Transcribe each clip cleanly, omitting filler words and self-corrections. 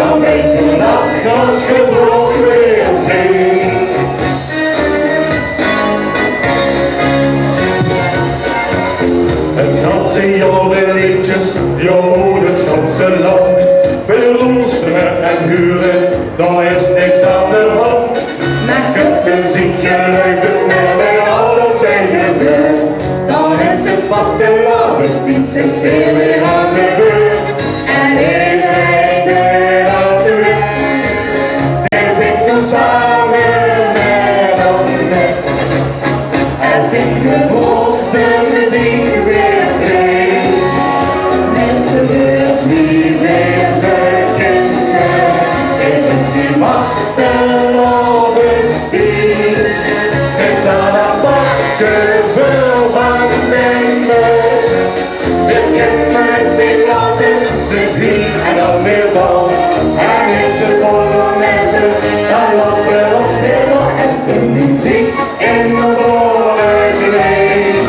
dan weet je dat als je nog weer zingt. Het ganse jaar de liedjes, je hoort het ganse land. Veel loesteren en huren, daar is niks aan de hand. Maar kutmuziek en leuke met alles en gebeurt. Dan is het vasteland, dus niet zich veel meer aan de beurt. En iedereen eruit de wet. En zingt nu samen met ons net. En zingt de de muziek weer mee. Met de beurt wie weer zijn kinderen. Is het die vastelovensdienst. En dan mag je veel van nemen. We kennen het niet laten, ze wie en dan weer dan. En is het volle mensen, dan lopen ons weer nog eens de muziek in ons oren geweest.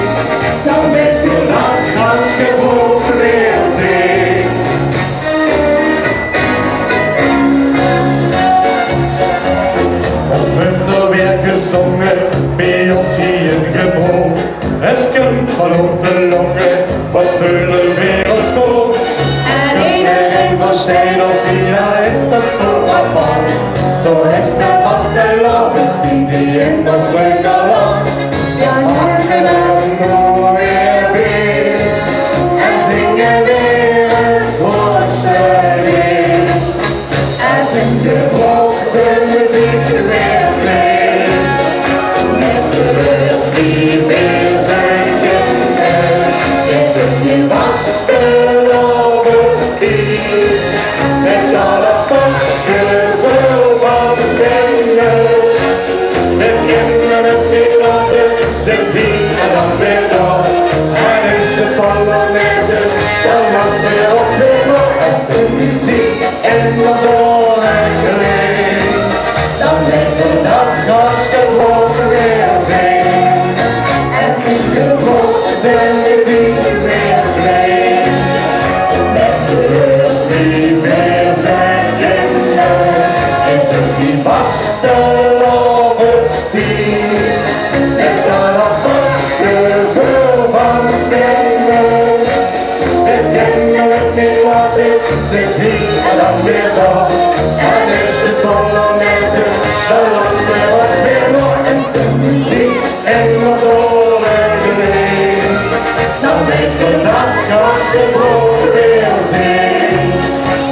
Dan weet je dat als je hoog weer zingt. Het werd er weer gezongen, bij ons hier geboren. Het komt van op de longen, wat vullen weer als kool. En iedereen versteht als ja, is dat zo apart. Zo is de vastelovensdienst die in ons leuke land. Ja, morgen en weer weer. En zingen weer het hoogste lied. En zingen ook de muziek weer mee. Met de lucht die weer zijn kinderen. Is het je vastelovensdienst. Met alle vachtgevul van binnen. We kennen het niet laten, zeg wie en dan weer dan. En is het volle mensen, dan mag we ons weer nog eens de muziek en ons oren geleend. Dan weten dat als je hoog weer zingt. En zingt je hoog de muziek weer leed. Met de lucht die weer zijn kinderen, is het die vastelovensdienst. Met alle vachtgevul van binnen. We kennen het niet laten, zegt wie en dan weer dan. En is het volle mensen, dan laten we ons weer nog eens de muziek en ons oren geleend. Dan weet je dat als je hoog weer zingt.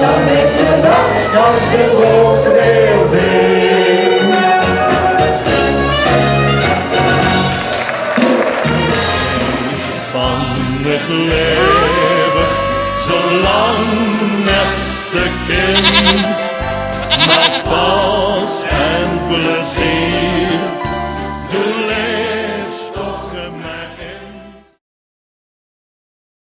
Dan weet je dat als je hoog weer zingt. Van het leven, zolang beste kind, maar spaas en plezier.